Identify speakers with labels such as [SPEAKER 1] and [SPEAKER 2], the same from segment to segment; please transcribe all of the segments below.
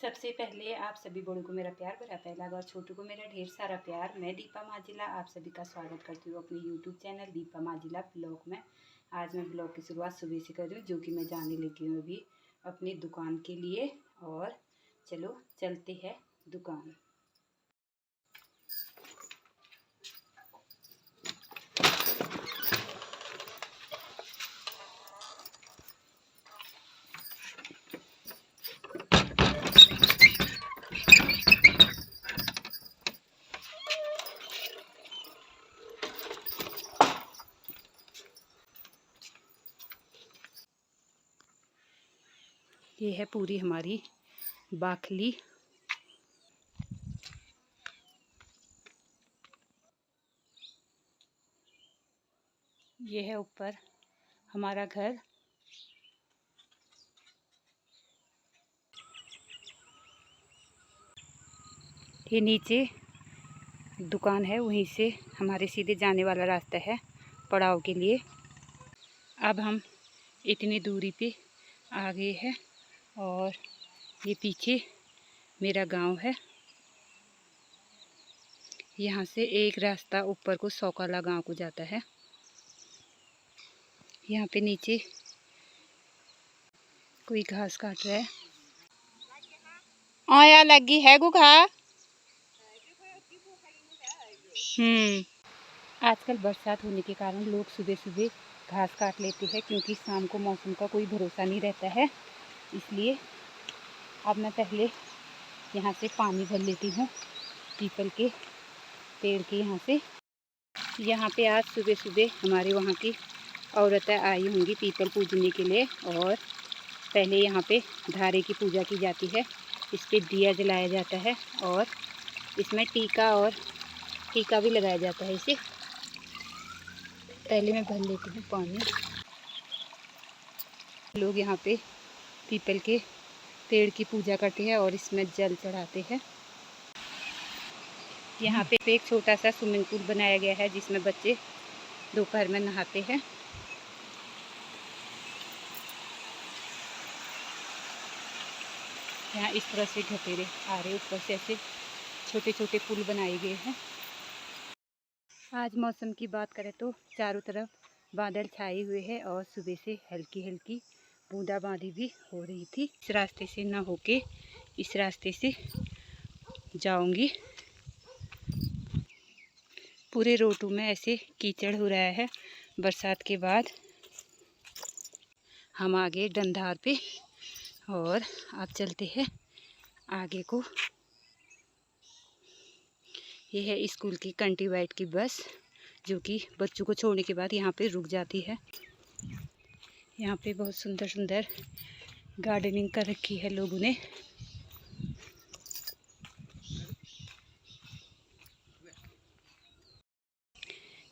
[SPEAKER 1] सबसे पहले आप सभी बड़ों को मेरा प्यार भरा पहला और छोटों को मेरा ढेर सारा प्यार। मैं दीपा माजिला आप सभी का स्वागत करती हूँ अपने यूट्यूब चैनल दीपा माजिला ब्लॉग में। आज मैं ब्लॉग की शुरुआत सुबह से कर रही हूँ, जो कि मैं जाने लगी हूँ अभी अपनी दुकान के लिए। और चलो चलते हैं दुकान। ये है पूरी हमारी बाखली। ये है ऊपर हमारा घर। ये नीचे दुकान है, वहीं से हमारे सीधे जाने वाला रास्ता है पड़ाव के लिए। अब हम इतनी दूरी पे आ गए हैं और ये पीछे मेरा गांव है। यहाँ से एक रास्ता ऊपर को सौकाला गांव को जाता है। यहाँ पे नीचे कोई घास काट रहा है। आया लगी है गुखा। आजकल बरसात होने के कारण लोग सुबह सुबह घास काट लेते हैं, क्योंकि शाम को मौसम का कोई भरोसा नहीं रहता है। इसलिए अब मैं पहले यहाँ से पानी भर लेती हूँ पीपल के पेड़ के यहाँ से। यहाँ पे आज सुबह सुबह हमारे वहाँ की औरतें आई होंगी पीपल पूजने के लिए। और पहले यहाँ पे धारे की पूजा की जाती है, इस पे दिया जलाया जाता है और इसमें टीका भी लगाया जाता है इसे। पहले मैं भर लेती हूँ पानी। लोग यहाँ पे पीपल के पेड़ की पूजा करते हैं और इसमें जल चढ़ाते हैं। यहाँ पे एक छोटा सा स्विमिंग पूल बनाया गया है, जिसमें बच्चे दोपहर में नहाते हैं। यहाँ इस तरह से घटेरे आ रहे, ऊपर से ऐसे छोटे छोटे पुल बनाए गए हैं। आज मौसम की बात करें तो चारों तरफ बादल छाए हुए हैं और सुबह से हल्की हल्की बूंदाबांदी भी हो रही थी। इस रास्ते से ना होके इस रास्ते से जाऊंगी। पूरे रोडों में ऐसे कीचड़ हो रहा है बरसात के बाद। हम आ गए डंधार पे और अब चलते हैं आगे को। ये है स्कूल की कंटीवाइट की बस, जो कि बच्चों को छोड़ने के बाद यहाँ पे रुक जाती है। यहाँ पे बहुत सुंदर सुंदर गार्डनिंग कर रखी है लोगों ने।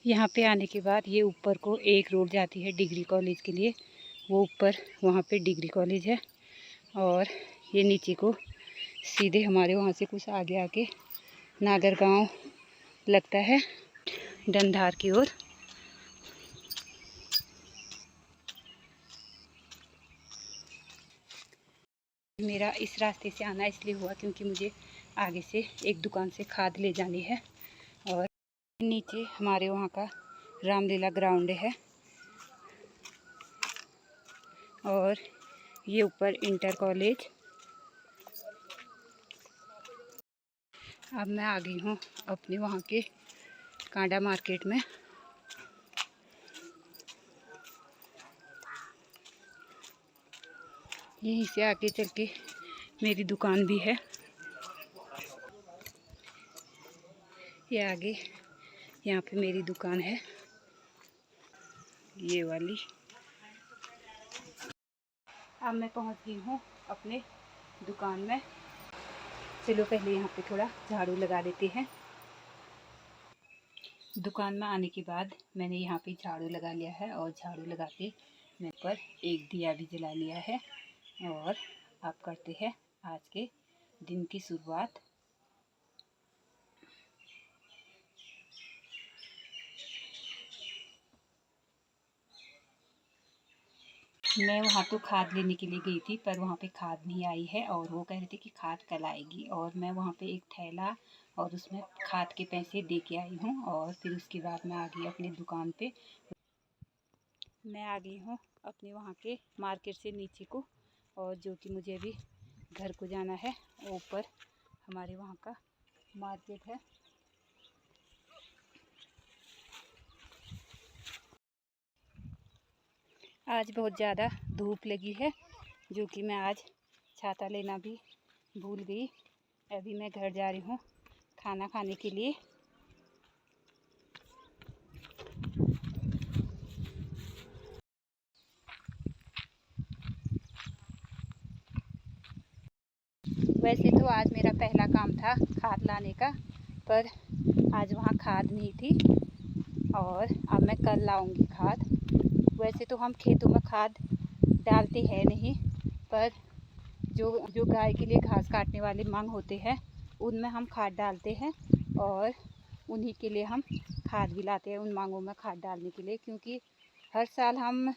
[SPEAKER 1] यहाँ पे आने के बाद ये ऊपर को एक रोड जाती है डिग्री कॉलेज के लिए। वो ऊपर वहाँ पे डिग्री कॉलेज है और ये नीचे को सीधे हमारे वहाँ से कुछ आगे आके नागर गांव लगता है डंधार की ओर। मेरा इस रास्ते से आना इसलिए हुआ क्योंकि मुझे आगे से एक दुकान से खाद ले जानी है। और नीचे हमारे वहाँ का रामलीला ग्राउंड है और ये ऊपर इंटर कॉलेज। अब मैं आ गई हूँ अपने वहाँ के कांडा मार्केट में। यहीं से आगे चल के मेरी दुकान भी है। ये आगे यहाँ पे मेरी दुकान है, ये वाली। अब मैं पहुँच गई हूँ अपने दुकान में। चलो पहले यहाँ पे थोड़ा झाड़ू लगा लेते हैं। दुकान में आने के बाद मैंने यहाँ पे झाड़ू लगा लिया है और झाड़ू लगा के मेरे पर एक दिया भी जला लिया है। और आप करते हैं आज के दिन की शुरुआत। मैं वहाँ तो खाद लेने के लिए गई थी, पर वहाँ पे खाद नहीं आई है और वो कह रहे थे कि खाद कल आएगी। और मैं वहाँ पे एक थैला और उसमें खाद के पैसे दे के आई हूँ और फिर उसके बाद मैं आ गई अपनी दुकान पे। मैं आ गई हूँ अपने वहाँ के मार्केट से नीचे को, और जो कि मुझे अभी घर को जाना है। ऊपर हमारे वहाँ का मार्केट है। आज बहुत ज़्यादा धूप लगी है, जो कि मैं आज छाता लेना भी भूल गई। अभी मैं घर जा रही हूँ खाना खाने के लिए। वैसे तो आज मेरा पहला काम था खाद लाने का, पर आज वहाँ खाद नहीं थी और अब मैं कल लाऊंगी खाद। वैसे तो हम खेतों में खाद डालते हैं नहीं, पर जो गाय के लिए घास काटने वाले मंग होते हैं उनमें हम खाद डालते हैं, और उन्हीं के लिए हम खाद भी लाते हैं उन मांगों में खाद डालने के लिए। क्योंकि हर साल हम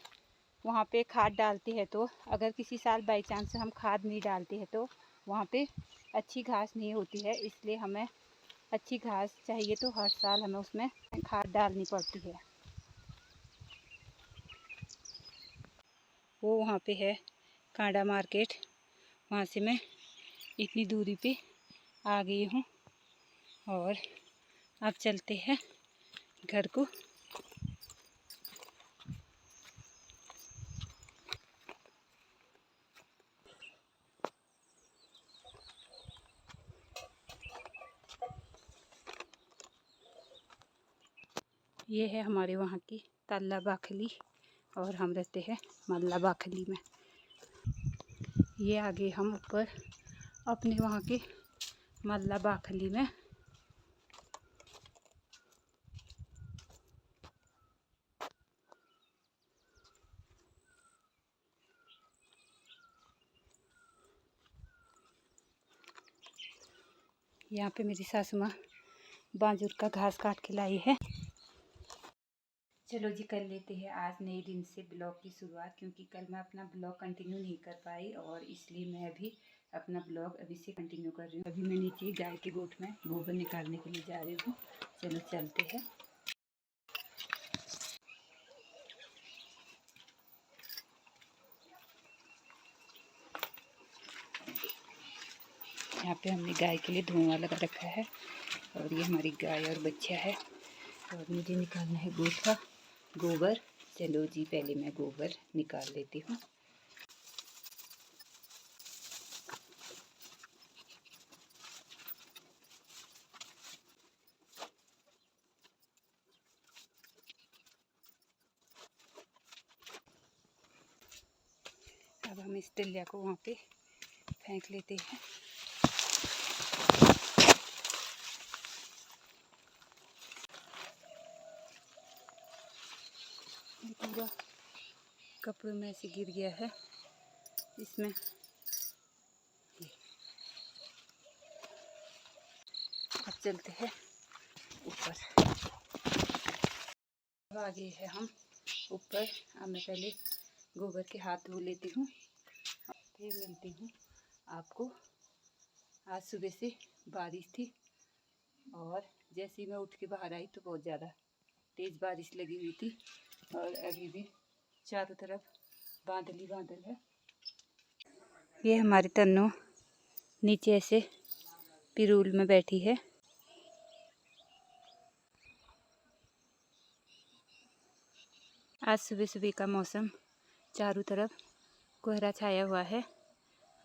[SPEAKER 1] वहाँ पे खाद डालते हैं, तो अगर किसी साल बाई चांस हम खाद नहीं डालते हैं तो वहाँ पे अच्छी घास नहीं होती है। इसलिए हमें अच्छी घास चाहिए तो हर साल हमें उसमें खाद डालनी पड़ती है। वो वहाँ पे है कांडा मार्केट, वहाँ से मैं इतनी दूरी पे आ गई हूँ और अब चलते हैं घर को। ये है हमारे वहाँ की तल्ला बाखली और हम रहते हैं मल्ला बाखली में। ये आगे हम ऊपर अपने वहाँ के मल्ला बाखली में। यहाँ पे मेरी सासू माँ बांजुर का घास काट के लाई है। चलो जी, कर लेते हैं आज नए दिन से ब्लॉग की शुरुआत, क्योंकि कल मैं अपना ब्लॉग कंटिन्यू नहीं कर पाई और इसलिए मैं अभी अपना ब्लॉग अभी से कंटिन्यू कर रही हूँ। अभी मैं नीचे गाय के गोठ में गोबर निकालने के लिए जा रही हूँ। चलो चलते हैं। यहाँ पे हमने गाय के लिए धुआं लगा रखा है और ये हमारी गाय और बच्चा है। और मुझे निकालना है गोठ का गोबर। चलो जी, पहले मैं गोबर निकाल लेती हूँ। अब हम इस तिलिया को वहाँ पे फेंक लेते हैं। पूरा कपड़ों में से गिर गया है इसमें। अब चलते हैं ऊपर। अब आगे है हम ऊपर। अब मैं पहले गोबर के हाथ धो लेती हूँ, फिर मिलती हूँ आपको। आज सुबह से बारिश थी और जैसे ही मैं उठ के बाहर आई तो बहुत ज़्यादा तेज़ बारिश लगी हुई थी और अभी भी चारों तरफ बादल ही बादल है। ये हमारी तन्नू नीचे ऐसे पिरूल में बैठी है। आज सुबह सुबह का मौसम चारों तरफ कोहरा छाया हुआ है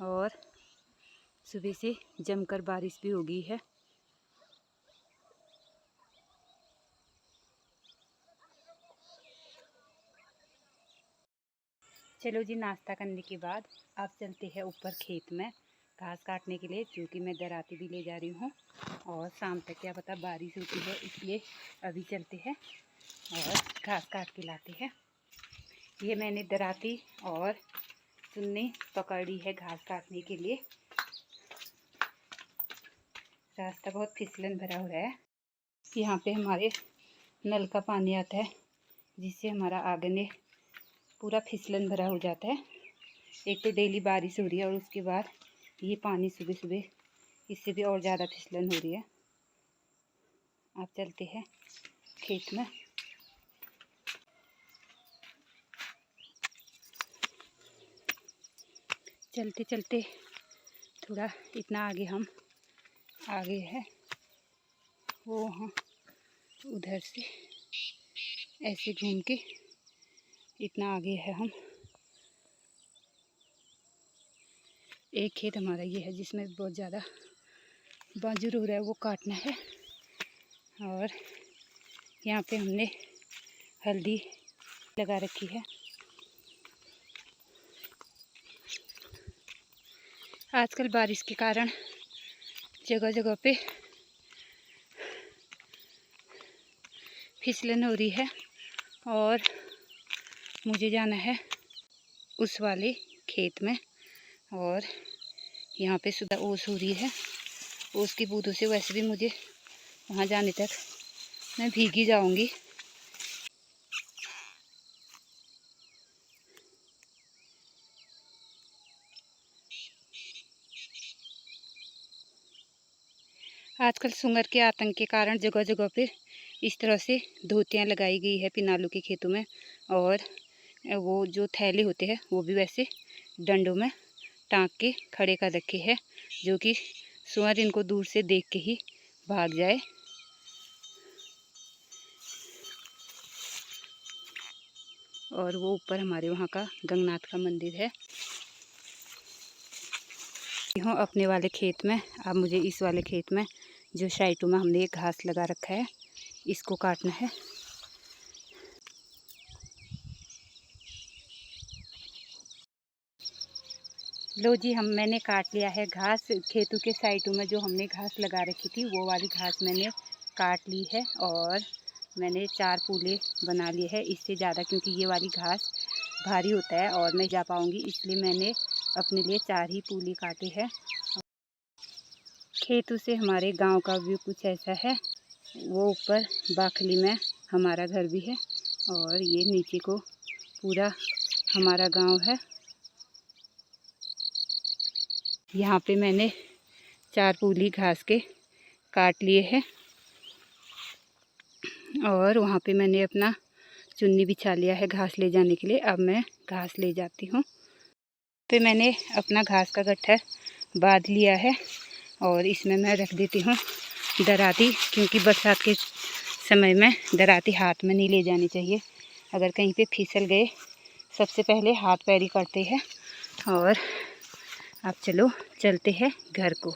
[SPEAKER 1] और सुबह से जमकर बारिश भी हो गई है। चलो जी, नाश्ता करने के बाद अब चलते हैं ऊपर खेत में घास काटने के लिए, क्योंकि मैं दराती भी ले जा रही हूँ और शाम तक क्या पता बारिश होती है। इसलिए अभी चलते हैं और घास काट के लाते हैं। ये मैंने दराती और चुन्नी पकड़ी है घास काटने के लिए। रास्ता बहुत फिसलन भरा हुआ है। यहाँ पे हमारे नल का पानी आता है, जिससे हमारा आंगन पूरा फिसलन भरा हो जाता है। एक तो डेली बारिश हो रही है और उसके बाद ये पानी सुबह सुबह, इससे भी और ज़्यादा फिसलन हो रही है। आप चलते हैं खेत में। चलते चलते थोड़ा इतना आगे हम आगे है, वो वहाँ उधर से ऐसे घूम के इतना आगे है हम। एक खेत हमारा ये है जिसमें बहुत ज़्यादा बाजूर हो रहा है, वो काटना है। और यहाँ पे हमने हल्दी लगा रखी है। आजकल बारिश के कारण जगह जगह पे फिसलन हो रही है और मुझे जाना है उस वाले खेत में। और यहाँ पे सुबह ओस हो रही है, ओस की बूंदों से वैसे भी मुझे वहाँ जाने तक मैं भीगी जाऊंगी। आजकल सुंगर के आतंक के कारण जगह जगह पे इस तरह से धोतियाँ लगाई गई है पिनालू के खेतों में। और वो जो थैले होते हैं वो भी वैसे डंडों में टांग के खड़े कर रखे हैं, जो कि सुअर इनको दूर से देख के ही भाग जाए। और वो ऊपर हमारे वहाँ का गंगनाथ का मंदिर है। हूँ अपने वाले खेत में। अब मुझे इस वाले खेत में जो साइडों में हमने एक घास लगा रखा है, इसको काटना है। लो जी, मैंने काट लिया है घास। खेतों के साइडों में जो हमने घास लगा रखी थी वो वाली घास मैंने काट ली है और मैंने 4 पूले बना लिए हैं। इससे ज़्यादा क्योंकि ये वाली घास भारी होता है और नहीं जा पाऊँगी, इसलिए मैंने अपने लिए 4 ही पूले काटे हैं। खेतों से हमारे गांव का व्यू कुछ ऐसा है। वो ऊपर बाखली में हमारा घर भी है और ये नीचे को पूरा हमारा गांव है। यहाँ पे मैंने 4 पूली घास के काट लिए हैं और वहाँ पे मैंने अपना चुन्नी बिछा लिया है घास ले जाने के लिए। अब मैं घास ले जाती हूँ। फिर मैंने अपना घास का गट्ठर बांध लिया है और इसमें मैं रख देती हूँ दराती, क्योंकि बरसात के समय में दराती हाथ में नहीं ले जानी चाहिए। अगर कहीं पे फिसल गए सबसे पहले हाथ पैर ही कटते हैं। और अब चलो चलते हैं घर को।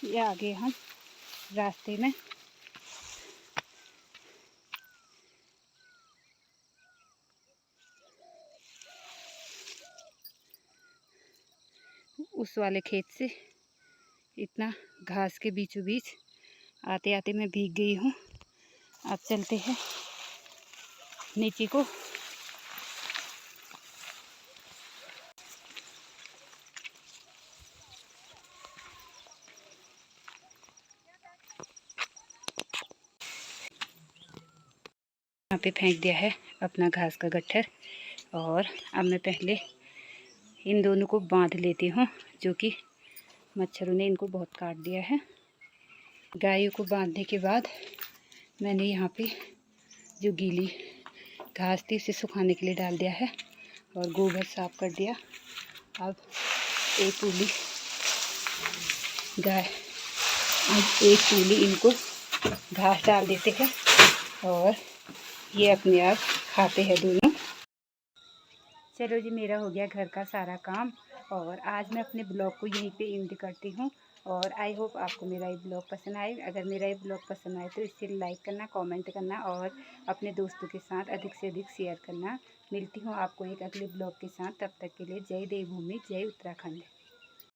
[SPEAKER 1] ये आगे हम रास्ते में उस वाले खेत से इतना घास के बीचों बीच आते आते मैं भीग गई हूँ। अब चलते हैं नीचे को। यहाँ पे फेंक दिया है अपना घास का गट्ठर और अब मैं पहले इन दोनों को बांध लेती हूँ, जो कि मच्छरों ने इनको बहुत काट दिया है। गायों को बांधने के बाद मैंने यहाँ पे जो गीली घास थी उसे सुखाने के लिए डाल दिया है और गोबर साफ कर दिया। अब एक पूली गाय, अब एक पूली इनको घास डाल देते हैं और ये अपने आप खाते हैं दोनों। चलो जी, मेरा हो गया घर का सारा काम और आज मैं अपने ब्लॉग को यहीं पे एंड करती हूँ। और आई होप आपको मेरा ये ब्लॉग पसंद आए। अगर मेरा ये ब्लॉग पसंद आए तो इसे लाइक करना, कमेंट करना और अपने दोस्तों के साथ अधिक से अधिक शेयर करना। मिलती हूँ आपको एक अगले ब्लॉग के साथ। तब तक के लिए जय देवभूमि, जय उत्तराखंड।